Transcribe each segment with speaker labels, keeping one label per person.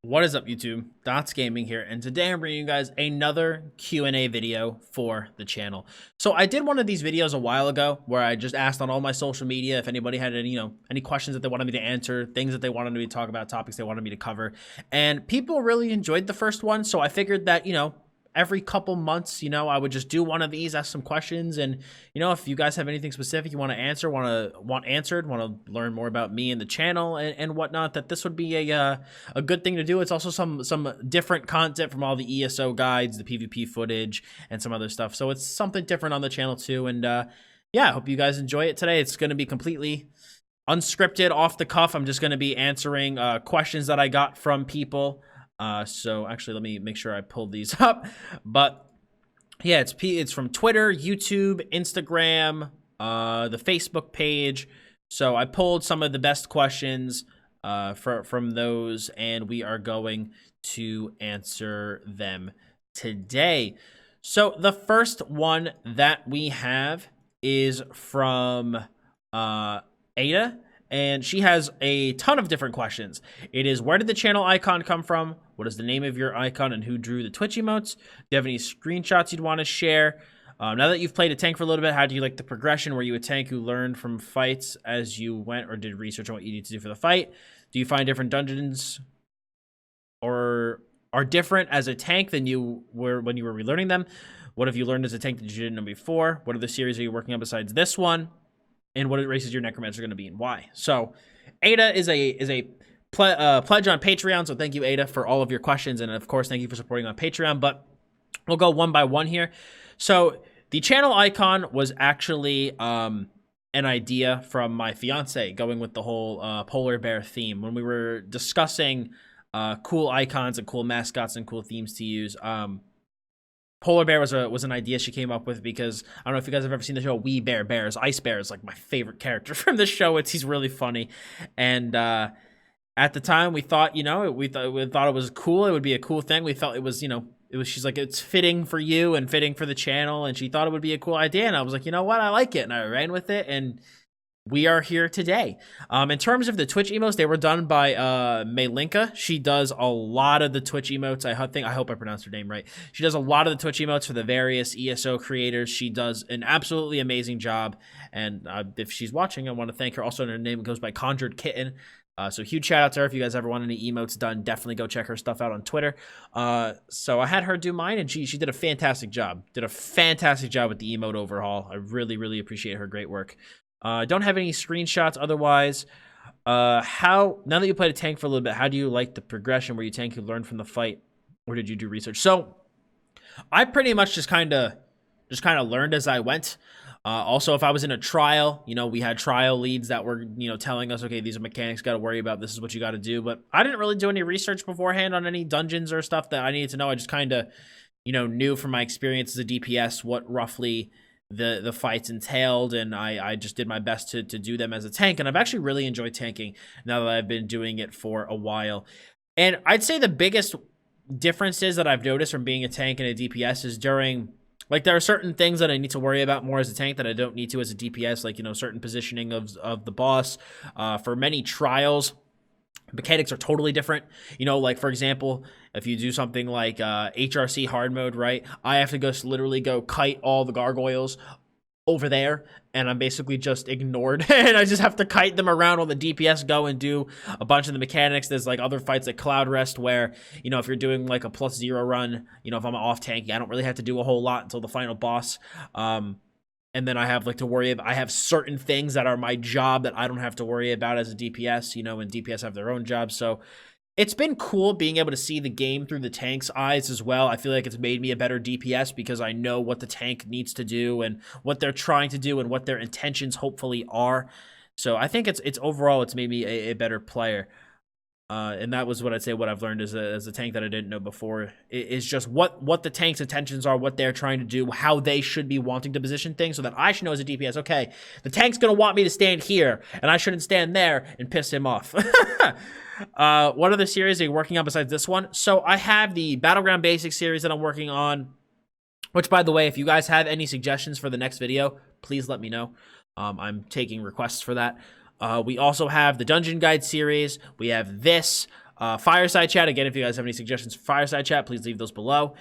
Speaker 1: What is up, YouTube? Dottz Gaming here, and today I'm bringing you guys another Q&A video for the channel. So I did one of these videos a while ago where I just asked on all my social media if anybody had any questions that they wanted me to answer, things that they wanted me to talk about, topics they wanted me to cover. And people really enjoyed the first one, so I figured that, every couple months, I would just do one of these, ask some questions, and if you guys have anything specific you want to answer, want answered, want to learn more about me and the channel and whatnot, that this would be a good thing to do. It's also some different content from all the ESO guides, the PvP footage, and some other stuff. So it's something different on the channel too. And yeah, I hope you guys enjoy it today. It's going to be completely unscripted, off the cuff. I'm just going to be answering questions that I got from people. So actually, let me make sure I pulled these up. But yeah, it's from Twitter, YouTube, Instagram, the Facebook page. So I pulled some of the best questions from those, and we are going to answer them today. So the first one that we have is from Ada. And she has a ton of different questions. It is, where did the channel icon come from? What is the name of your icon and who drew the Twitch emotes? Do you have any screenshots you'd want to share? Now that you've played a tank for a little bit, how do you like the progression? Were you a tank who learned from fights as you went, or did research on what you need to do for the fight? Do you find different dungeons or are different as a tank than you were when you were relearning them? What have you learned as a tank that you didn't know before? What other series are you working on besides this one? And what races your Necromancer going to be and why? So Ada is a pledge on Patreon, so thank you, Ada, for all of your questions, and of course thank you for supporting on Patreon. But we'll go one by one here. So the channel icon was actually an idea from my fiance, going with the whole polar bear theme. When we were discussing cool icons and cool mascots and cool themes to use, Polar Bear was an idea she came up with, because I don't know if you guys have ever seen the show We Bear Bears. Ice Bear is like my favorite character from the show. He's really funny, and at the time we thought we thought it was cool. It would be a cool thing. We felt it was she's like, it's fitting for you and fitting for the channel, and she thought it would be a cool idea. And I was like, you know what, I like it, and I ran with it, and we are here today. In terms of the Twitch emotes, they were done by Maylinka. She does a lot of the Twitch emotes. I hope I pronounced her name right. She does a lot of the Twitch emotes for the various ESO creators. She does an absolutely amazing job. And if she's watching, I want to thank her. Also, her name goes by Conjured Kitten. So huge shout out to her. If you guys ever want any emotes done, definitely go check her stuff out on Twitter. So I had her do mine, and she did a fantastic job. Did a fantastic job with the emote overhaul. I really, really appreciate her great work. Don't have any screenshots otherwise. Now that you played a tank for a little bit, how do you like the progression? Were you tank who learned from the fight, or did you do research? So I pretty much just kind of learned as I went. Also, if I was in a trial, we had trial leads that were, telling us, okay, these are mechanics you got to worry about. This is what you got to do. But I didn't really do any research beforehand on any dungeons or stuff that I needed to know. I just kind of, knew from my experience as a DPS what roughly the fights entailed, and I just did my best to do them as a tank. And I've actually really enjoyed tanking now that I've been doing it for a while. And I'd say the biggest differences that I've noticed from being a tank and a DPS is during, like, there are certain things that I need to worry about more as a tank that I don't need to as a DPS, like, certain positioning of the boss. For many trials, mechanics are totally different. Like, for example, if you do something like HRC hard mode, right, I have to literally go kite all the gargoyles over there, and I'm basically just ignored, and I just have to kite them around while the DPS go and do a bunch of the mechanics. There's like other fights like Cloud Rest where, if you're doing like a +0 run, if I'm off tank, I don't really have to do a whole lot until the final boss. And then I have to worry about, I have certain things that are my job that I don't have to worry about as a DPS, and DPS have their own jobs. So it's been cool being able to see the game through the tank's eyes as well. I feel like it's made me a better DPS because I know what the tank needs to do and what they're trying to do and what their intentions hopefully are. So I think it's overall, it's made me a better player. And that was what I'd say, what I've learned as a tank that I didn't know before, is just what the tank's intentions are, what they're trying to do, how they should be wanting to position things, so that I should know as a DPS, okay, the tank's going to want me to stand here, and I shouldn't stand there and piss him off. What other series are you working on besides this one? So I have the Battleground Basics series that I'm working on, which, by the way, if you guys have any suggestions for the next video, please let me know. I'm taking requests for that. We also have the Dungeon Guide series. We have this. Fireside chat, again, if you guys have any suggestions for fireside chat, please leave those below.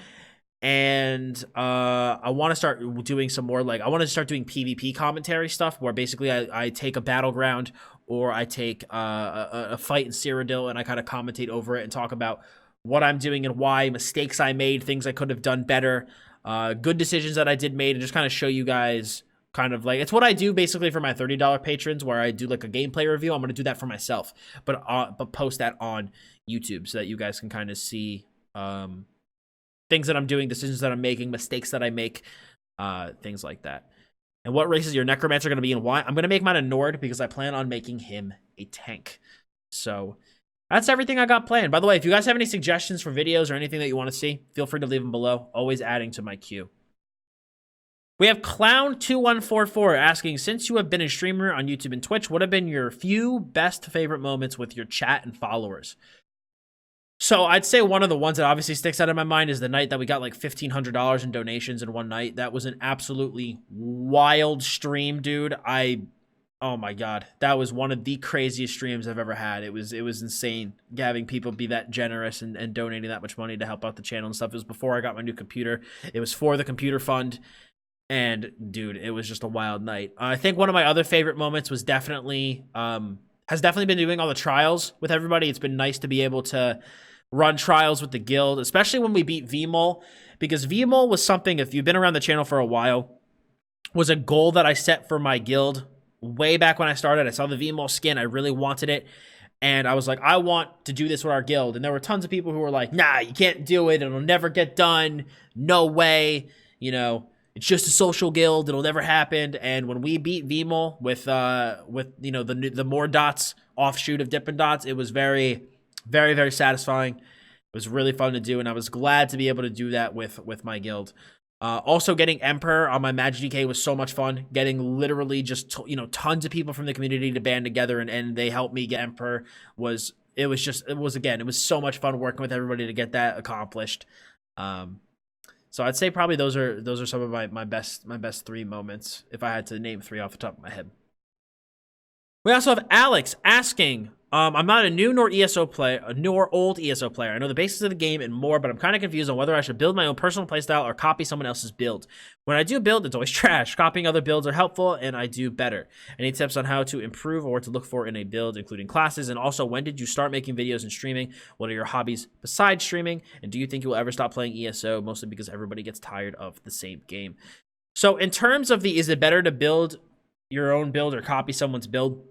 Speaker 1: And I want to start doing some more, like, I want to start doing PvP commentary stuff, where basically I take a battleground, or I take a fight in Cyrodiil, and I kind of commentate over it and talk about what I'm doing and why, mistakes I made, things I could have done better, good decisions that I did made, and just kind of show you guys kind of like, it's what I do basically for my $30 patrons, where I do like a gameplay review. I'm going to do that for myself, but post that on YouTube so that you guys can kind of see things that I'm doing, decisions that I'm making, mistakes that I make, things like that. And what race is your Necromancer going to be and why? I'm going to make mine a Nord because I plan on making him a tank. So that's everything I got planned. By the way, if you guys have any suggestions for videos or anything that you want to see, feel free to leave them below. Always adding to my queue. We have Clown2144 asking, since you have been a streamer on YouTube and Twitch, what have been your few best favorite moments with your chat and followers? So I'd say one of the ones that obviously sticks out in my mind is the night that we got like $1,500 in donations in one night. That was an absolutely wild stream, dude. Oh my God, that was one of the craziest streams I've ever had. It was insane having people be that generous and donating that much money to help out the channel and stuff. It was before I got my new computer. It was for the computer fund. And dude, it was just a wild night. I think one of my other favorite moments was definitely, has definitely been doing all the trials with everybody. It's been nice to be able to run trials with the guild, especially when we beat VMOL, because VMOL was something, if you've been around the channel for a while, was a goal that I set for my guild way back when I started. I saw the VMOL skin. I really wanted it. And I was like, I want to do this with our guild. And there were tons of people who were like, nah, you can't do it. It'll never get done. No way. You know, it's just a social guild. It'll never happen. And when we beat VMOL with you know, the more dots offshoot of Dippin' Dots, it was very, very, very satisfying. It was really fun to do, and I was glad to be able to do that with my guild. Also, getting Emperor on my Magic DK was so much fun. Getting literally just you know, tons of people from the community to band together and they helped me get Emperor was so much fun working with everybody to get that accomplished. So I'd say probably those are some of my best three moments if I had to name three off the top of my head. We also have Alex asking, I'm not a new nor ESO player, nor old ESO player. I know the basics of the game and more, but I'm kind of confused on whether I should build my own personal playstyle or copy someone else's build. When I do build, it's always trash. Copying other builds are helpful, and I do better. Any tips on how to improve or what to look for in a build, including classes? And also, when did you start making videos and streaming? What are your hobbies besides streaming? And do you think you will ever stop playing ESO, mostly because everybody gets tired of the same game? So in terms of is it better to build your own build or copy someone's build?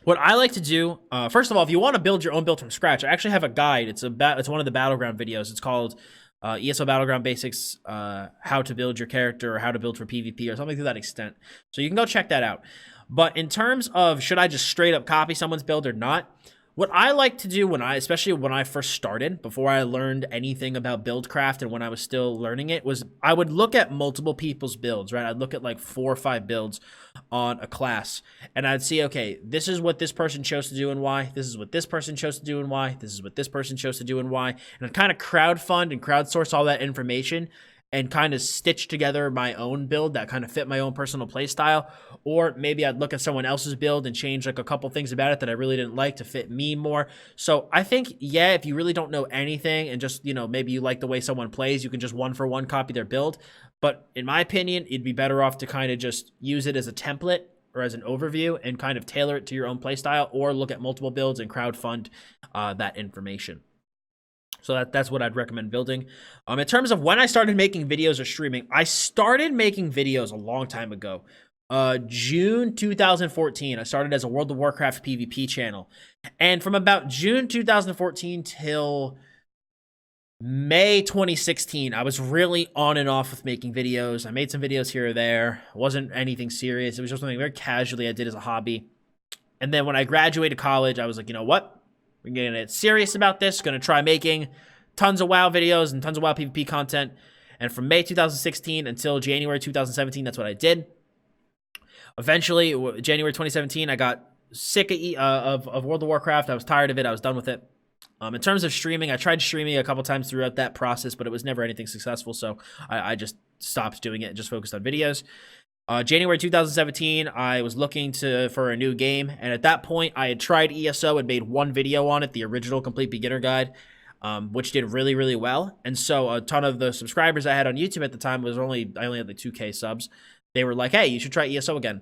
Speaker 1: What I like to do, first of all, if you want to build your own build from scratch, I actually have a guide. It's one of the Battleground videos. It's called ESO Battleground Basics, how to build your character or how to build for PvP or something to that extent. So you can go check that out. But in terms of should I just straight up copy someone's build or not, what I like to do especially when I first started, before I learned anything about buildcraft and when I was still learning it, was I would look at multiple people's builds, right? I'd look at like 4 or 5 builds on a class, and I'd see, okay, this is what this person chose to do and why. This is what this person chose to do and why. This is what this person chose to do and why. And I'd kind of crowdfund and crowdsource all that information and kind of stitch together my own build that kind of fit my own personal play style. Or maybe I'd look at someone else's build and change like a couple things about it that I really didn't like to fit me more. So I think, yeah, if you really don't know anything and just, you know, maybe you like the way someone plays, you can just one-for-one copy their build. But in my opinion, it'd be better off to kind of just use it as a template or as an overview and kind of tailor it to your own play style, or look at multiple builds and crowdfund that information. So that's what I'd recommend building. In terms of when I started making videos or streaming, I started making videos a long time ago. June 2014, I started as a World of Warcraft PvP channel. And from about June 2014 till May 2016, I was really on and off with making videos. I made some videos here or there. It wasn't anything serious. It was just something very casually I did as a hobby. And then when I graduated college, I was like, you know what? We're going to get serious about this. Going to try making tons of WoW videos and tons of WoW PvP content. And from May 2016 until January 2017, that's what I did. Eventually, January 2017, I got sick of World of Warcraft. I was tired of it. I was done with it. In terms of streaming, I tried streaming a couple times throughout that process, but it was never anything successful. So I just stopped doing it and just focused on videos. January 2017, I was looking for a new game, and at that point, I had tried ESO and made one video on it, the original Complete Beginner Guide, which did really, really well. And so a ton of the subscribers I had on YouTube at the time I only had like 2K subs. They were like, hey, you should try ESO again.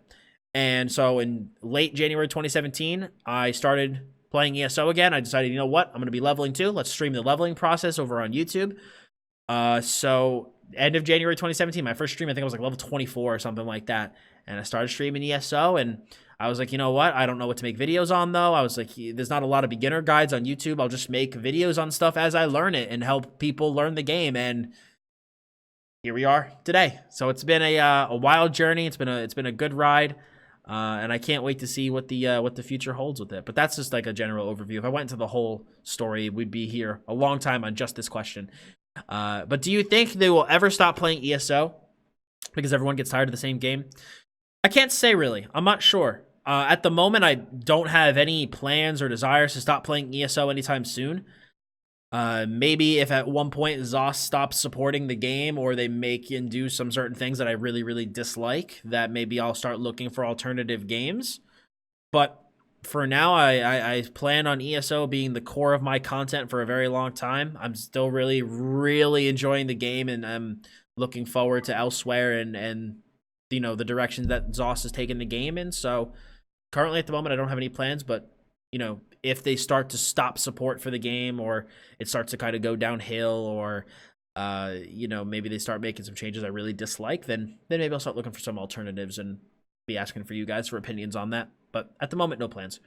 Speaker 1: And so in late January 2017, I started playing ESO again. I decided, you know what, I'm going to be leveling too. Let's stream the leveling process over on YouTube. So end of January 2017, my first stream, I think I was like level 24 or something like that. And I started streaming ESO, and I was like, you know what? I don't know what to make videos on, though. I was like, there's not a lot of beginner guides on YouTube. I'll just make videos on stuff as I learn it and help people learn the game. And here we are today. So it's been a wild journey. It's been a good ride. And I can't wait to see what the future holds with it. But that's just like a general overview. If I went into the whole story, we'd be here a long time on just this question. But do you think they will ever stop playing ESO because everyone gets tired of the same game? I can't say really. I'm not sure. At the moment, I don't have any plans or desires to stop playing ESO anytime soon. Maybe if at one point ZOS stops supporting the game, or they make and do some certain things that I really, really dislike, that maybe I'll start looking for alternative games. But for now, I plan on ESO being the core of my content for a very long time. I'm still really, really enjoying the game, and I'm looking forward to elsewhere and you know, the direction that ZOS has taken the game in. So currently at the moment, I don't have any plans, but you know, if they start to stop support for the game, or it starts to kind of go downhill, or you know, maybe they start making some changes I really dislike, then maybe I'll start looking for some alternatives and be asking for you guys for opinions on that. But at the moment, no plans.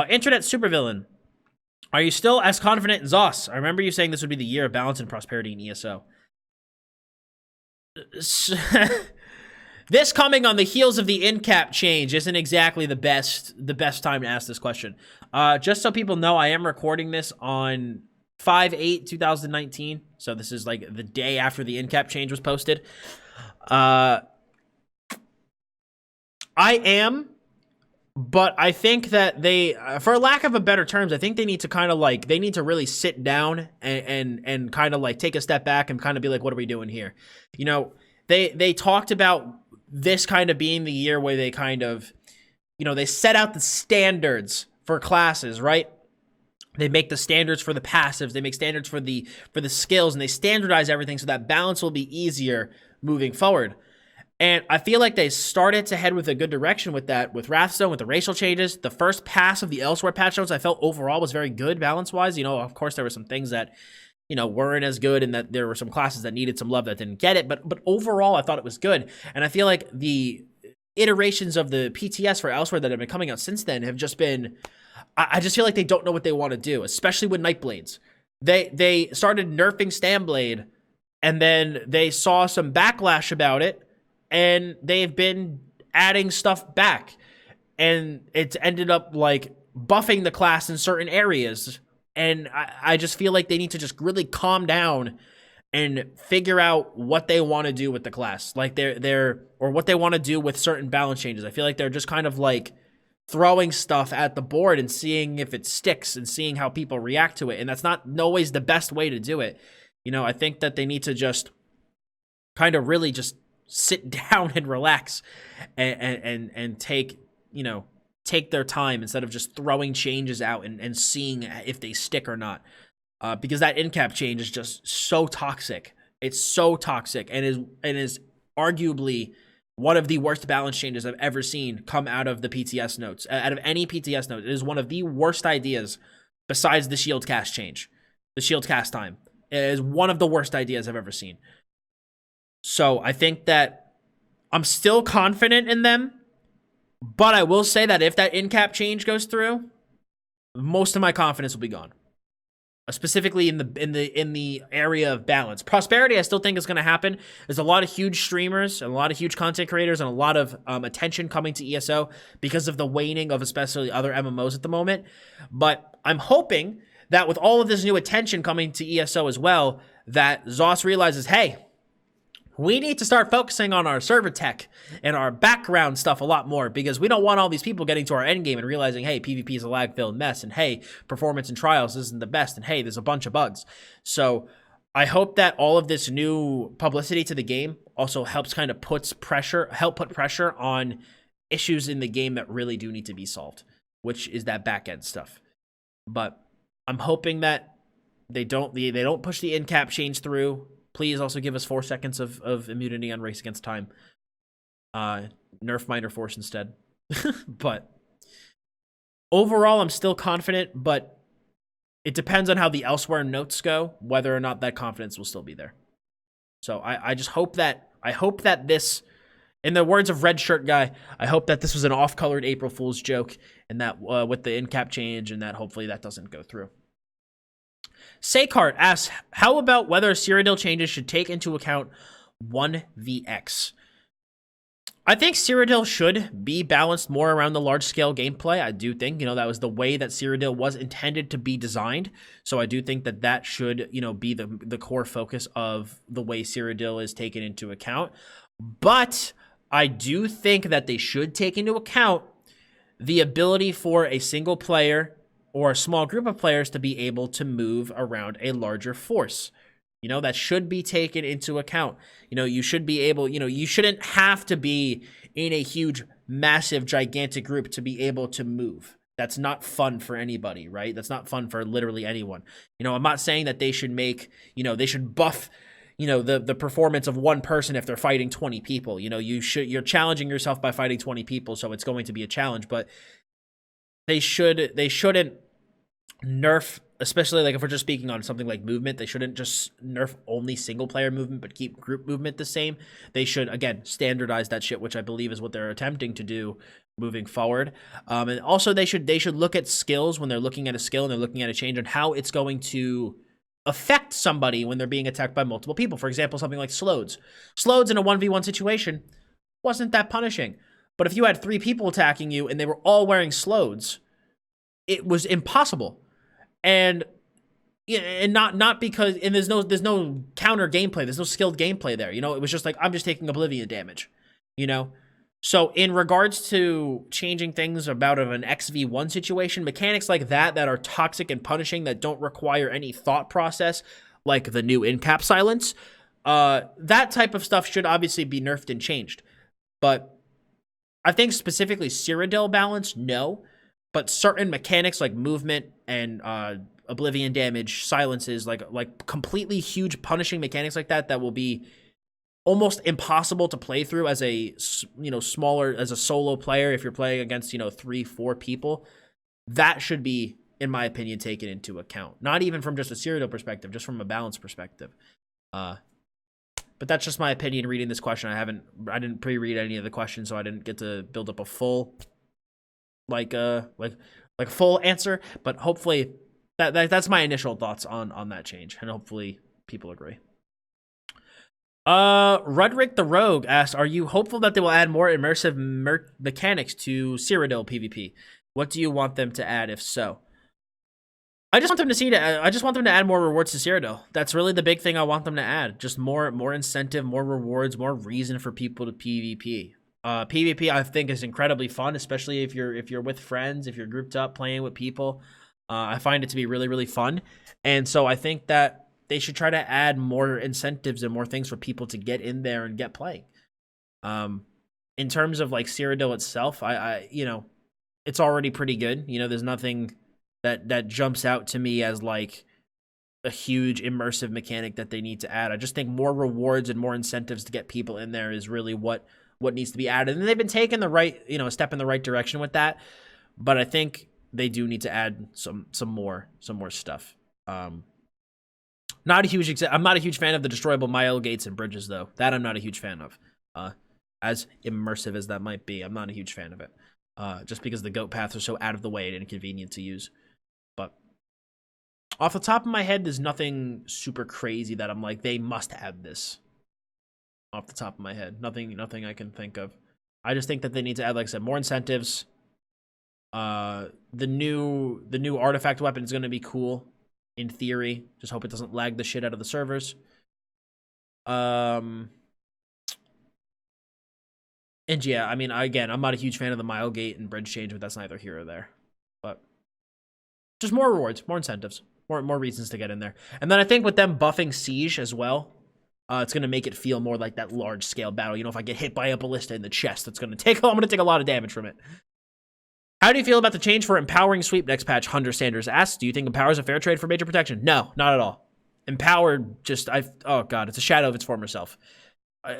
Speaker 1: Internet supervillain, are you still as confident in ZOS? I remember you saying this would be the year of balance and prosperity in ESO. This coming on the heels of the in-cap change isn't exactly the best time to ask this question. Just so people know, I am recording this on 5/8/2019, so this is like the day after the in-cap change was posted. I am, but I think that they, for lack of a better terms, I think they need to kind of like, they need to really sit down and kind of like take a step back and kind of be like, what are we doing here? You know, they talked about this kind of being the year where they kind of, you know, they set out the standards for classes, right? They make the standards for the passives, they make standards for the skills, and they standardize everything so that balance will be easier moving forward. And I feel like they started to head with a good direction with that, with Wrathstone, with the racial changes. The first pass of the Elsewhere patch notes I felt overall was very good balance-wise. You know, of course, there were some things that, you know, weren't as good, and that there were some classes that needed some love that didn't get it. But overall, I thought it was good. And I feel like the iterations of the PTS for Elsewhere that have been coming out since then have just been, I just feel like they don't know what they want to do, especially with Nightblades. They started nerfing Stamblade, and then they saw some backlash about it, and they've been adding stuff back. And it's ended up like buffing the class in certain areas. And I just feel like they need to just really calm down and figure out what they want to do with the class. Like or what they want to do with certain balance changes. I feel like they're just kind of like throwing stuff at the board and seeing if it sticks and seeing how people react to it. And that's not always the best way to do it. You know, I think that they need to just kind of really just sit down and relax and take, you know, take their time instead of just throwing changes out and seeing if they stick or not. Because that in-cap change is just so toxic. It's so toxic and is arguably one of the worst balance changes I've ever seen come out of the PTS notes. Out of any PTS note, it is one of the worst ideas besides the shield cast change. The shield cast time. It is one of the worst ideas I've ever seen. So I think that I'm still confident in them. But I will say that if that in-cap change goes through, most of my confidence will be gone. Specifically in the area of balance. Prosperity, I still think is going to happen. There's a lot of huge streamers and a lot of huge content creators and a lot of attention coming to ESO because of the waning of especially other MMOs at the moment. But I'm hoping that with all of this new attention coming to ESO as well, that ZOS realizes, hey, we need to start focusing on our server tech and our background stuff a lot more, because we don't want all these people getting to our end game and realizing, hey, PvP is a lag-filled mess, and hey, performance in trials isn't the best, and hey, there's a bunch of bugs. So I hope that all of this new publicity to the game also helps kind of put pressure on issues in the game that really do need to be solved, which is that back end stuff. But I'm hoping that they don't push the in-cap change through. Please also give us 4 seconds of immunity on race against time. Nerf minor force instead. But overall, I'm still confident, but it depends on how the elsewhere notes go, whether or not that confidence will still be there. So I just hope that this, in the words of Red Shirt Guy, I hope that this was an off-colored April Fool's joke, and that with the in-cap change, and that hopefully that doesn't go through. Saykart asks, how about whether Cyrodiil changes should take into account 1vx? I think Cyrodiil should be balanced more around the large-scale gameplay. I do think, that was the way that Cyrodiil was intended to be designed. So I do think that that should, be the core focus of the way Cyrodiil is taken into account. But I do think that they should take into account the ability for a single player or a small group of players to be able to move around a larger force. That should be taken into account. You should be able, you shouldn't have to be in a huge, massive, gigantic group to be able to move. That's not fun for anybody, right? That's not fun for literally anyone. I'm not saying that they should make, they should buff, the performance of one person if they're fighting 20 people. You're challenging yourself by fighting 20 people, so it's going to be a challenge, but they shouldn't nerf, especially like if we're just speaking on something like movement, they shouldn't just nerf only single player movement but keep group movement the same. They should, again, standardize that shit, which I believe is what they're attempting to do moving forward. And also they should look at skills when they're looking at a skill and they're looking at a change, and how it's going to affect somebody when they're being attacked by multiple people. For example, something like Slodes. Slodes in a 1v1 situation wasn't that punishing. But if you had 3 people attacking you and they were all wearing Slodes, it was impossible. And not because, and there's no counter gameplay, there's no skilled gameplay there. It was just like, I'm just taking oblivion damage. So in regards to changing things about an XV1 situation, mechanics like that are toxic and punishing, that don't require any thought process, like the new in-cap silence, that type of stuff should obviously be nerfed and changed. But I think specifically Cyrodiil balance, no. But certain mechanics like movement and oblivion damage, silences, like completely huge punishing mechanics like that will be almost impossible to play through as a smaller, as a solo player if you're playing against 3-4 people. That should be, in my opinion, taken into account. Not even from just a Cyrodiil perspective, just from a balance perspective. But that's just my opinion reading this question. I didn't pre-read any of the questions, so I didn't get to build up a full like full answer, but hopefully that's my initial thoughts on that change, and hopefully people agree. Rudrick the Rogue asks, are you hopeful that they will add more immersive mechanics to Cyrodiil PVP? What do you want them to add if so? I just want them to add more rewards to Cyrodiil. That's really the big thing I want them to add. Just more incentive, more rewards, more reason for people to PvP. PvP I think is incredibly fun, especially if you're with friends, if you're grouped up playing with people. I find it to be really, really fun. And so I think that they should try to add more incentives and more things for people to get in there and get playing. In terms of like Cyrodiil itself, I it's already pretty good. There's nothing that jumps out to me as like a huge immersive mechanic that they need to add. I just think more rewards and more incentives to get people in there is really what needs to be added. And they've been taking the right, a step in the right direction with that. But I think they do need to add some more stuff. I'm not a huge fan of the destroyable mile gates and bridges, though. That I'm not a huge fan of. As immersive as that might be, I'm not a huge fan of it. Just because the goat paths are so out of the way and inconvenient to use. But off the top of my head, there's nothing super crazy that I'm like, they must add this. Off the top of my head, nothing I can think of. I just think that they need to add, like I said, more incentives. The new artifact weapon is going to be cool, in theory. Just hope it doesn't lag the shit out of the servers. And yeah, I mean, again, I'm not a huge fan of the mile gate and bridge change, but that's neither here or there. But just more rewards, more incentives, more reasons to get in there. And then I think with them buffing siege as well, It's going to make it feel more like that large-scale battle. You know, if I get hit by a ballista in the chest, I'm going to take a lot of damage from it. How do you feel about the change for Empowering Sweep next patch? Hunter Sanders asks, do you think Empower is a fair trade for major protection? No, not at all. Empower just, oh god, it's a shadow of its former self.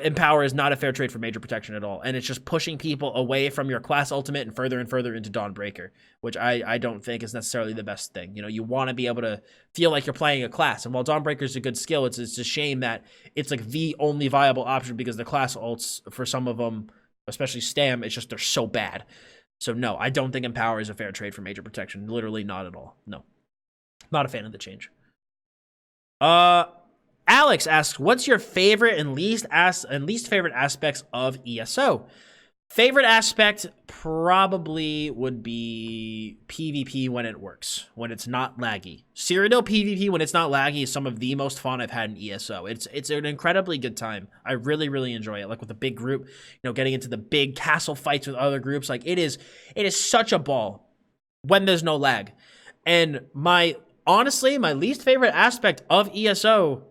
Speaker 1: Empower is not a fair trade for major protection at all, and it's just pushing people away from your class ultimate and further into Dawnbreaker, which I don't think is necessarily the best thing. You know, you want to be able to feel like you're playing a class, and while Dawnbreaker is a good skill, it's a shame that it's like the only viable option because the class ults, for some of them, especially Stam, it's just they're so bad. So no, I don't think Empower is a fair trade for major protection. Literally not at all. No. Not a fan of the change. Alex asks, what's your favorite and least favorite aspects of ESO? Favorite aspect probably would be PvP when it works, when it's not laggy. Cyrodiil PvP when it's not laggy is some of the most fun I've had in ESO. It's an incredibly good time. I really, really enjoy it. Like with a big group, you know, getting into the big castle fights with other groups. Like it is such a ball when there's no lag. And honestly, my least favorite aspect of ESO,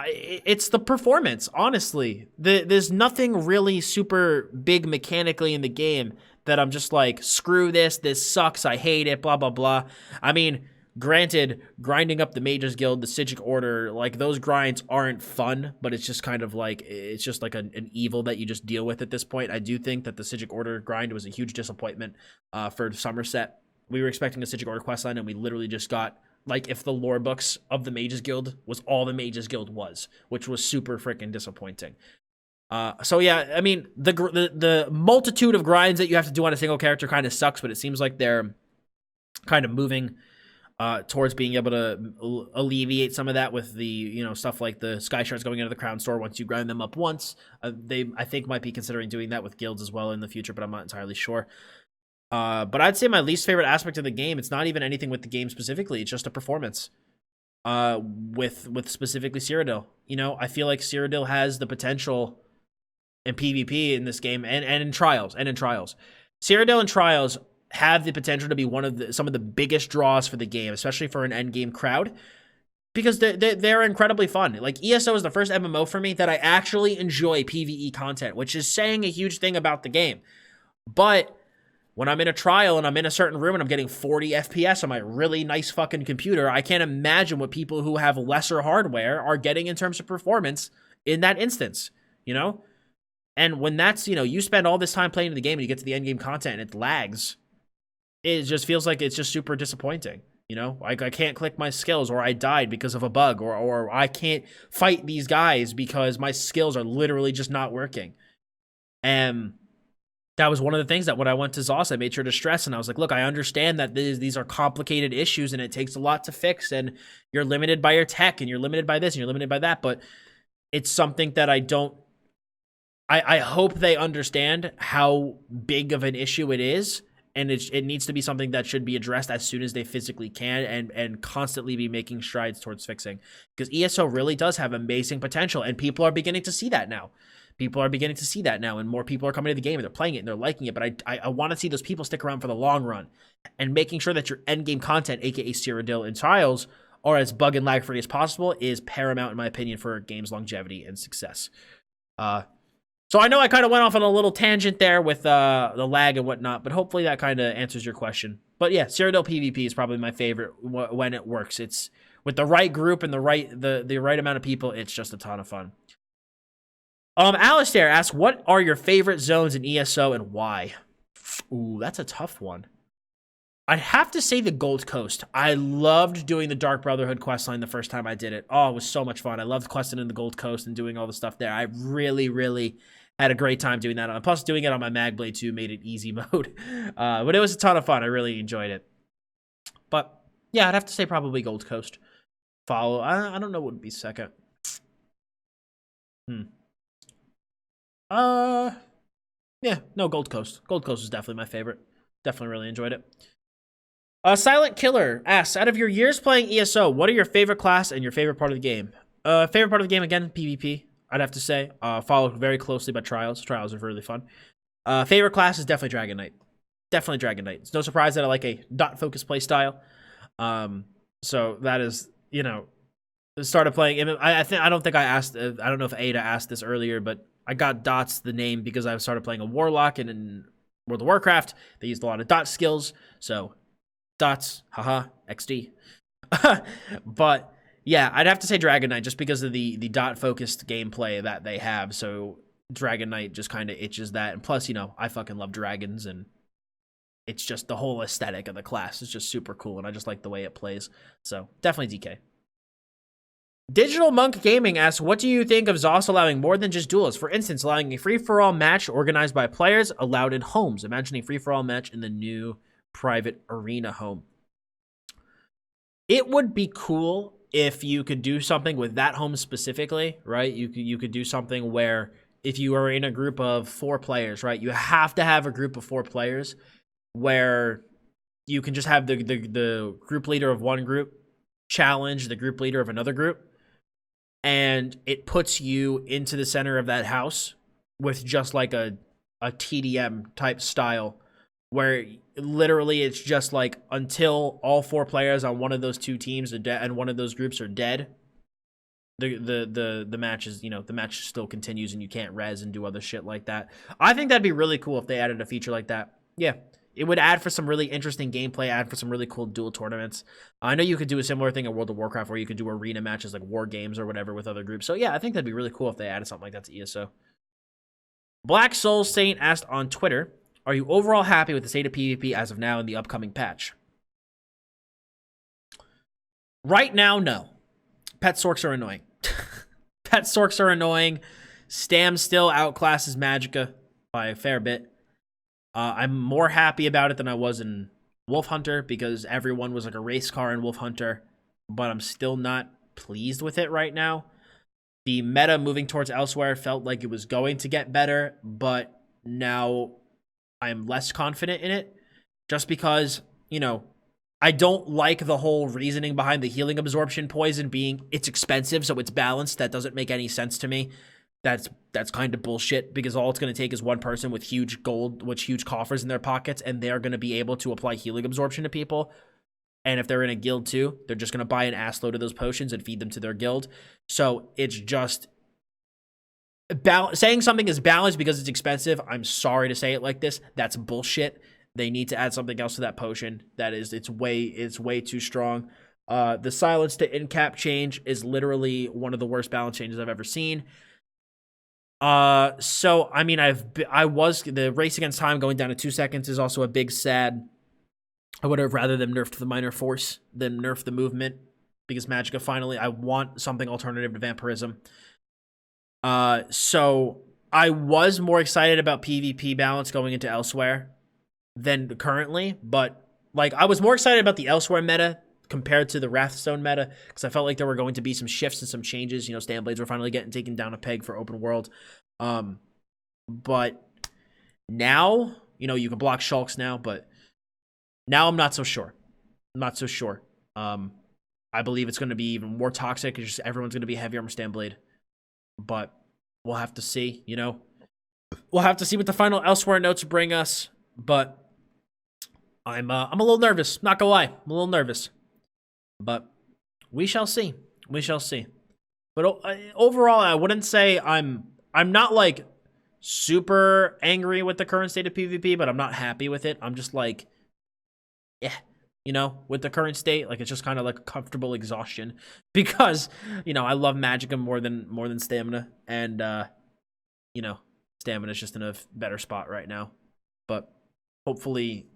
Speaker 1: it's the performance, honestly. There's nothing really super big mechanically in the game that I'm just like, screw this sucks, I hate it, blah, blah, blah. I mean, granted, grinding up the Mages Guild, the Psijic Order, like those grinds aren't fun, but it's just kind of like, it's just like an evil that you just deal with at this point. I do think that the Psijic Order grind was a huge disappointment for Somerset. We were expecting a Psijic Order questline, and we literally just got, like, if the lore books of the Mages Guild was all the Mages Guild was, which was super freaking disappointing. So yeah, I mean, the multitude of grinds that you have to do on a single character kind of sucks, but it seems like they're kind of moving towards being able to alleviate some of that with the, you know, stuff like the Sky Shards going into the Crown Store once you grind them up once. They, I think, might be considering doing that with guilds as well in the future, but I'm not entirely sure. But I'd say my least favorite aspect of the game, it's not even anything with the game specifically, it's just a performance. With specifically Cyrodiil. You know, I feel like Cyrodiil has the potential in PvP in this game and in Trials. Cyrodiil and Trials have the potential to be some of the biggest draws for the game, especially for an endgame crowd, because they're incredibly fun. Like, ESO is the first MMO for me that I actually enjoy PvE content, which is saying a huge thing about the game. But when I'm in a trial and I'm in a certain room and I'm getting 40 FPS on my really nice fucking computer, I can't imagine what people who have lesser hardware are getting in terms of performance in that instance, you know? And when that's, you know, you spend all this time playing the game and you get to the end game content and it lags, it just feels like it's just super disappointing, you know? Like, I can't click my skills, or I died because of a bug, or I can't fight these guys because my skills are literally just not working. And that was one of the things that when I went to ZOS, I made sure to stress, and I was like, look, I understand that these are complicated issues and it takes a lot to fix, and you're limited by your tech, and you're limited by this, and you're limited by that, but it's something that I hope they understand how big of an issue it is, and it needs to be something that should be addressed as soon as they physically can, and constantly be making strides towards fixing, because ESO really does have amazing potential, and people are beginning to see that now. And more people are coming to the game and they're playing it and they're liking it. But I want to see those people stick around for the long run, and making sure that your end game content, aka Cyrodiil and Trials, are as bug and lag free as possible is paramount in my opinion for a game's longevity and success. So I know I kind of went off on a little tangent there with the lag and whatnot, but hopefully that kind of answers your question. But yeah, Cyrodiil PvP is probably my favorite when it works. It's with the right group and the right amount of people. It's just a ton of fun. Alistair asks, what are your favorite zones in ESO and why? Ooh, that's a tough one. I'd have to say the Gold Coast. I loved doing the Dark Brotherhood questline the first time I did it. Oh, it was so much fun. I loved questing in the Gold Coast and doing all the stuff there. I really, really had a great time doing that. And plus, doing it on my Magblade too made it easy mode. But it was a ton of fun. I really enjoyed it. But yeah, I'd have to say probably Gold Coast. Follow. I don't know what would be second. Yeah, no, Gold Coast. Gold Coast is definitely my favorite. Definitely really enjoyed it. Silent Killer asks, out of your years playing ESO, what are your favorite class and your favorite part of the game? Favorite part of the game, again, PvP, I'd have to say. Followed very closely by Trials. Trials are really fun. Favorite class is definitely Dragon Knight. Definitely Dragon Knight. It's no surprise that I like a dot focus play style. So that is, you know, started playing. I don't think I asked. I don't know if Ada asked this earlier, but I got Dottz the name because I started playing a Warlock, and in World of Warcraft they used a lot of Dottz skills. So Dottz, haha, XD. But yeah, I'd have to say Dragon Knight just because of the dot focused gameplay that they have. So Dragon Knight just kind of itches that, and plus, you know, I fucking love dragons, and it's just the whole aesthetic of the class is just super cool, and I just like the way it plays. So definitely DK. Digital Monk Gaming asks, what do you think of ZOS allowing more than just duels? For instance, allowing a free-for-all match organized by players allowed in homes. Imagine a free-for-all match in the new private arena home. It would be cool if you could do something with that home specifically, right? You could do something where if you are in a group of 4 players, right? You have to have a group of 4 players where you can just have the group leader of one group challenge the group leader of another group. And it puts you into the center of that house with just like a TDM type style where literally it's just like until all 4 players on one of those 2 teams are dead and one of those groups are dead, the match is, you know, the match still continues and you can't res and do other shit like that. I think that'd be really cool if they added a feature like that. Yeah. It would add for some really interesting gameplay, add for some really cool duel tournaments. I know you could do a similar thing in World of Warcraft where you could do arena matches like war games or whatever with other groups. So yeah, I think that'd be really cool if they added something like that to ESO. Black Soul Saint asked on Twitter, are you overall happy with the state of PvP as of now in the upcoming patch? Right now, no. Pet Sorks are annoying. Pet Sorks are annoying. Stam still outclasses Magicka by a fair bit. I'm more happy about it than I was in Wolf Hunter because everyone was like a race car in Wolf Hunter, but I'm still not pleased with it right now. The meta moving towards Elsewhere felt like it was going to get better, but now I'm less confident in it just because, you know, I don't like the whole reasoning behind the healing absorption poison being it's expensive, so it's balanced. That doesn't make any sense to me. That's kind of bullshit because all it's going to take is one person with huge coffers in their pockets, and they're going to be able to apply healing absorption to people. And if they're in a guild too, they're just going to buy an assload of those potions and feed them to their guild. So it's just saying something is balanced because it's expensive. I'm sorry to say it like this. That's bullshit. They need to add something else to that potion. It's way too strong. The silence to in-cap change is literally one of the worst balance changes I've ever seen. So I mean, the race against time going down to 2 seconds is also a big sad. I would have rather them nerfed the minor force than nerf the movement because Magicka finally, I want something alternative to vampirism. So I was more excited about PvP balance going into Elsewhere than currently, but like I was more excited about the Elsewhere meta compared to the Wrathstone meta, because I felt like there were going to be some shifts and some changes. You know, Stanblades were finally getting taken down a peg for open world. But now, you know, you can block Shulks now, but now I'm not so sure. I believe it's going to be even more toxic. It's just everyone's going to be heavy armor Stanblade. But we'll have to see, you know. We'll have to see what the final Elsewhere notes bring us. But I'm a little nervous. Not gonna lie. I'm a little nervous. But we shall see. We shall see. But overall, I wouldn't say I'm not like super angry with the current state of PvP, but I'm not happy with it. I'm just like, yeah, you know, with the current state, like it's just kind of like a comfortable exhaustion because, you know, I love Magicka more than Stamina, and you know, Stamina is just in a better spot right now. But hopefully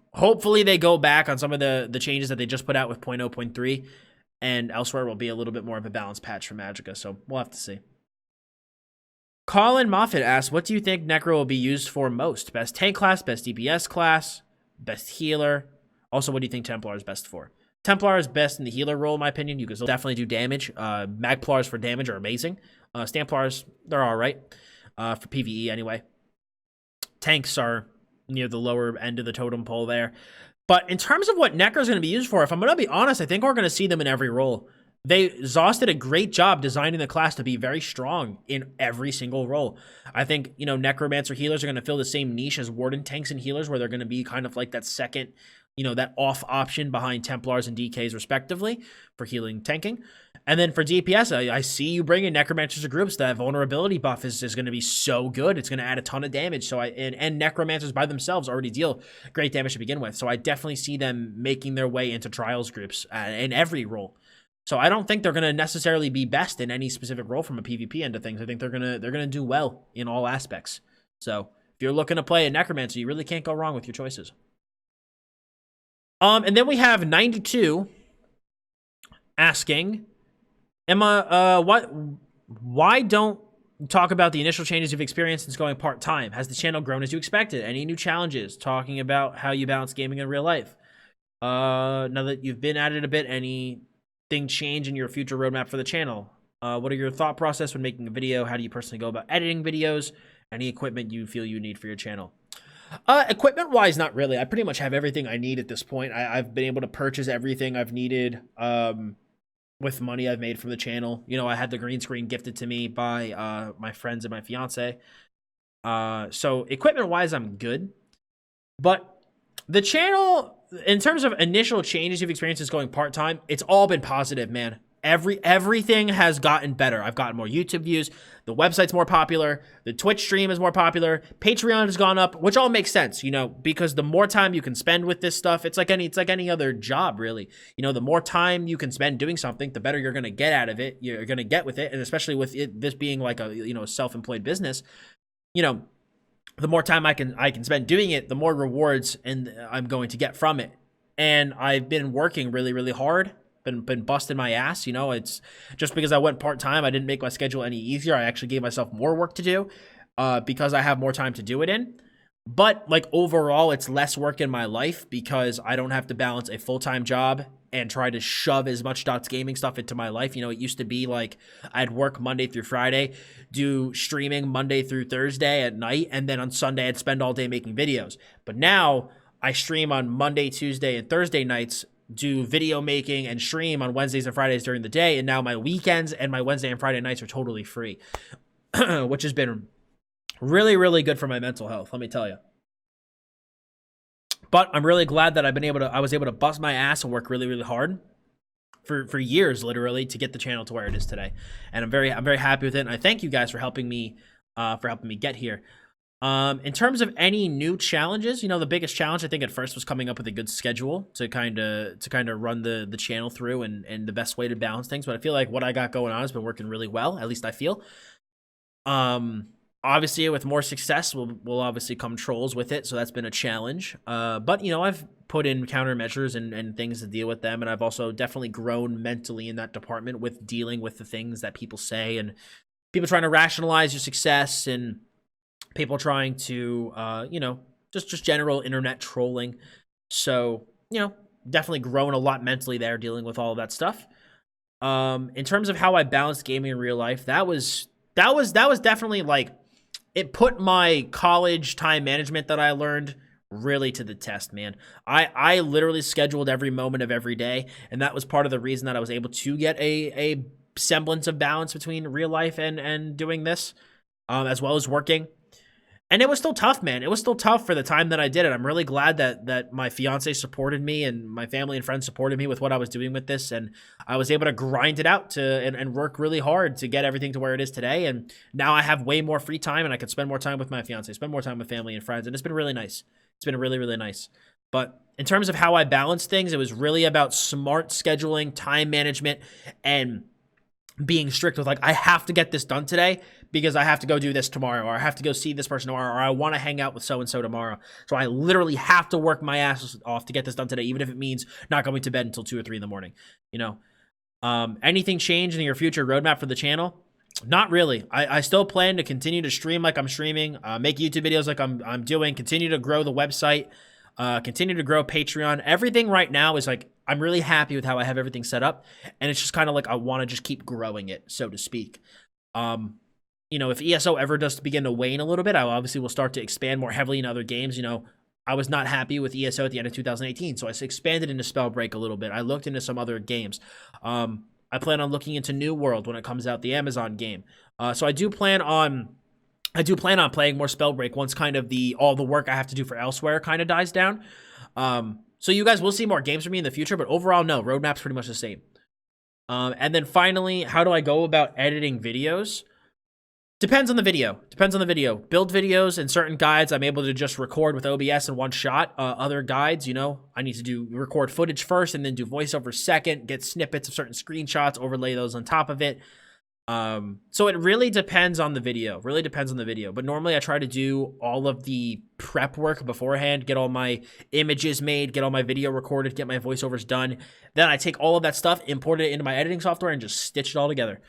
Speaker 1: they go back on some of the changes that they just put out with 0.0.3, and Elsewhere will be a little bit more of a balanced patch for Magicka, so we'll have to see. Colin Moffitt asks, what do you think Necro will be used for most? Best tank class, best DPS class, best healer? Also, what do you think Templar is best for? Templar is best in the healer role, in my opinion. You can still definitely do damage. Magplars for damage are amazing. Stamplars, they're all right. For PvE, anyway. Tanks are near the lower end of the totem pole there. But in terms of what Necro is going to be used for, if I'm going to be honest, I think we're going to see them in every role. ZOS did a great job designing the class to be very strong in every single role. I think, you know, Necromancer healers are going to fill the same niche as Warden tanks and healers, where they're going to be kind of like that second, you know, that off option behind Templars and DKs respectively for healing tanking. And then for DPS, I see you bringing Necromancers to groups. That vulnerability buff is going to be so good. It's going to add a ton of damage. So and Necromancers by themselves already deal great damage to begin with. So I definitely see them making their way into trials groups in every role. So I don't think they're going to necessarily be best in any specific role from a PvP end of things. I think they're gonna do well in all aspects. So if you're looking to play a Necromancer, you really can't go wrong with your choices. And then we have 92 asking, Emma, why don't talk about the initial changes you've experienced since going part-time? Has the channel grown as you expected? Any new challenges? Talking about how you balance gaming in real life. Now that you've been at it a bit, anything change in your future roadmap for the channel? What are your thought process when making a video? How do you personally go about editing videos? Any equipment you feel you need for your channel? Equipment-wise, not really. I pretty much have everything I need at this point. I've been able to purchase everything I've needed with money I've made from the channel. You know, I had the green screen gifted to me by my friends and my fiance. So equipment-wise, I'm good. But the channel, in terms of initial changes you've experienced since going part-time, it's all been positive, man. Everything has gotten better. I've gotten more YouTube views. The website's more popular. The Twitch stream is more popular. Patreon has gone up, which all makes sense, you know, because the more time you can spend with this stuff, it's like any other job, really. You know, the more time you can spend doing something, the better you're going to get out of it. You're going to get with it, and especially with this being like a, you know, self-employed business, you know, the more time I can spend doing it, the more rewards and I'm going to get from it. And I've been working really, really hard. Been busting my ass, you know. It's just because I went part-time, I didn't make my schedule any easier. I actually gave myself more work to do because I have more time to do it in. But like overall, it's less work in my life because I don't have to balance a full-time job and try to shove as much Dottz Gaming stuff into my life. You know, it used to be like I'd work Monday through Friday, do streaming Monday through Thursday at night, and then on Sunday I'd spend all day making videos. But now I stream on Monday, Tuesday, and Thursday nights, do video making and stream on Wednesdays and Fridays during the day, and now my weekends and my Wednesday and Friday nights are totally free, which has been really, really good for my mental health, let me tell you. But I'm really glad that I was able to bust my ass and work really, really hard for years, literally, to get the channel to where it is today. And I'm very happy with it, and I thank you guys for helping me get here. In terms of any new challenges, you know, the biggest challenge I think at first was coming up with a good schedule to kind of run the channel through and the best way to balance things. But I feel like what I got going on has been working really well. At least I feel. Obviously, with more success, will obviously come trolls with it. So that's been a challenge. But you know, I've put in countermeasures and things to deal with them, and I've also definitely grown mentally in that department with dealing with the things that people say and people trying to rationalize your success and people trying to, you know, just general internet trolling. So, you know, definitely grown a lot mentally there dealing with all of that stuff. In terms of how I balanced gaming in real life, that was definitely like, it put my college time management that I learned really to the test, man. I literally scheduled every moment of every day, and that was part of the reason that I was able to get a semblance of balance between real life and doing this, as well as working. And it was still tough, man. It was still tough for the time that I did it. I'm really glad that my fiance supported me and my family and friends supported me with what I was doing with this. And I was able to grind it out and work really hard to get everything to where it is today. And now I have way more free time and I can spend more time with my fiance, spend more time with family and friends. And it's been really nice. It's been really, really nice. But in terms of how I balance things, it was really about smart scheduling, time management, and being strict with like, I have to get this done today because I have to go do this tomorrow, or I have to go see this person tomorrow, or I want to hang out with so-and-so tomorrow. So I literally have to work my ass off to get this done today, even if it means not going to bed until 2 or 3 in the morning, you know? Anything change in your future roadmap for the channel? Not really. I still plan to continue to stream like I'm streaming, make YouTube videos like I'm doing, continue to grow the website, continue to grow Patreon. Everything right now is like, I'm really happy with how I have everything set up, and it's just kind of like I want to just keep growing it, so to speak. You know, if ESO ever does begin to wane a little bit, I obviously will start to expand more heavily in other games. You know, I was not happy with ESO at the end of 2018, so I expanded into Spellbreak a little bit. I looked into some other games. I plan on looking into New World when it comes out, the Amazon game. So I do plan on playing more Spellbreak once kind of all the work I have to do for Elsewhere kind of dies down. So you guys will see more games from me in the future, but overall, no, roadmap's pretty much the same. And then finally, how do I go about editing videos? Depends on the video. Depends on the video. Build videos and certain guides, I'm able to just record with OBS in one shot. Other guides, you know, I need to record footage first and then do voiceover second, get snippets of certain screenshots, overlay those on top of it. So it really depends on the video. Really depends on the video. But normally I try to do all of the prep work beforehand, get all my images made, get all my video recorded, get my voiceovers done. Then I take all of that stuff, import it into my editing software, and just stitch it all together.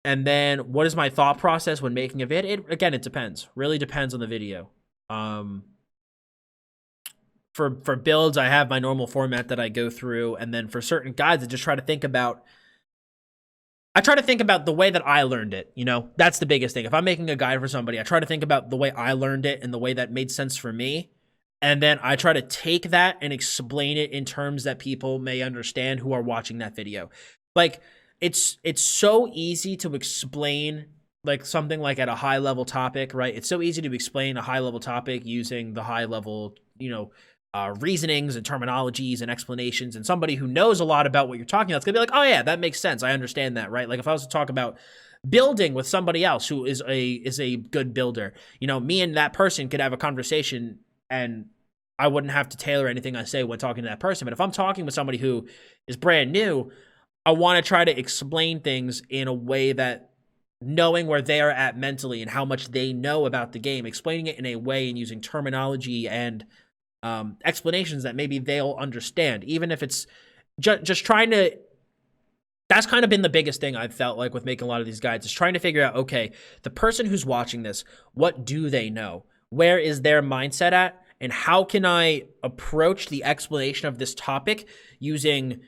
Speaker 1: And then what is my thought process when making a vid? Again, it depends. Really depends on the video. For builds, I have my normal format that I go through. And then for certain guides, I just try to think about the way that I learned it, you know? That's the biggest thing. If I'm making a guide for somebody, I try to think about the way I learned it and the way that made sense for me. And then I try to take that and explain it in terms that people may understand who are watching that video. Like, it's so easy to explain like something like at a high level topic, right? It's so easy to explain a high level topic using the high level, you know, reasonings and terminologies and explanations, and somebody who knows a lot about what you're talking about, it's gonna be like, oh yeah, that makes sense. I understand that, right? Like if I was to talk about building with somebody else who is a good builder, you know, me and that person could have a conversation and I wouldn't have to tailor anything I say when talking to that person. But if I'm talking with somebody who is brand new, I want to try to explain things in a way that, knowing where they are at mentally and how much they know about the game, explaining it in a way and using terminology and explanations that maybe they'll understand, even if it's just trying to. That's kind of been the biggest thing I've felt like with making a lot of these guides, is trying to figure out, okay, the person who's watching this, what do they know? Where is their mindset at? And how can I approach the explanation of this topic using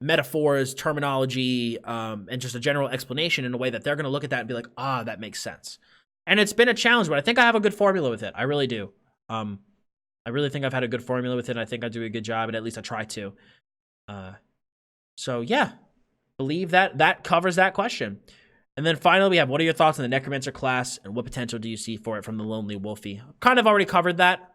Speaker 1: metaphors, terminology, and just a general explanation in a way that they're going to look at that and be like, ah, that makes sense. And it's been a challenge, but I think I have a good formula with it. I really do. I really think I've had a good formula with it. I think I do a good job, and at least I try to. So yeah, believe that covers that question. And then finally, we have, what are your thoughts on the Necromancer class, and what potential do you see for it from the Lonely Wolfie? Kind of already covered that.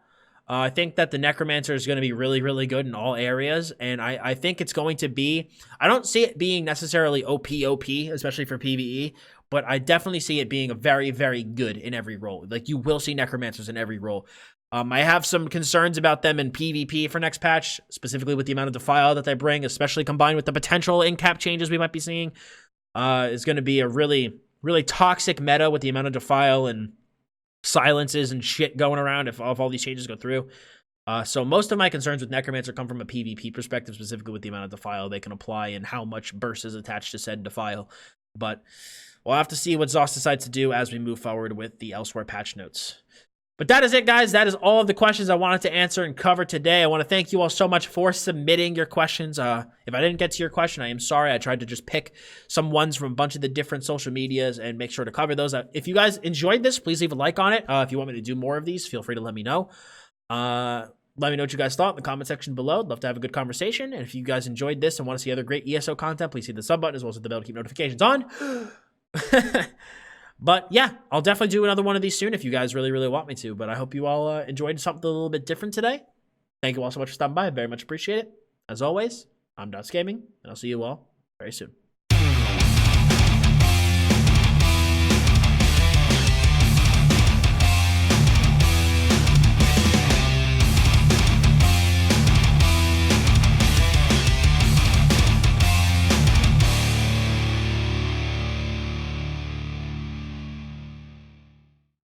Speaker 1: I think that the Necromancer is going to be really, really good in all areas, and I think it's going to be, I don't see it being necessarily OP, especially for PvE, but I definitely see it being a very, very good in every role. Like, you will see Necromancers in every role. I have some concerns about them in PvP for next patch, specifically with the amount of Defile that they bring, especially combined with the potential in-cap changes we might be seeing. It's going to be a really, really toxic meta with the amount of Defile and silences and shit going around if all these changes go through. So most of my concerns with Necromancer come from a PvP perspective, specifically with the amount of Defile they can apply and how much burst is attached to said Defile. But we'll have to see what Dottz decides to do as we move forward with the Elsewhere patch notes. But that is it, guys. That is all of the questions I wanted to answer and cover today. I want to thank you all so much for submitting your questions. If I didn't get to your question, I am sorry. I tried to just pick some ones from a bunch of the different social medias and make sure to cover those. If you guys enjoyed this, please leave a like on it. If you want me to do more of these, feel free to let me know. Let me know what you guys thought in the comment section below. I'd love to have a good conversation. And if you guys enjoyed this and want to see other great ESO content, please hit the sub button as well as hit the bell to keep notifications on. But yeah, I'll definitely do another one of these soon if you guys really, really want me to. But I hope you all enjoyed something a little bit different today. Thank you all so much for stopping by. I very much appreciate it. As always, I'm Dottz Gaming, and I'll see you all very soon.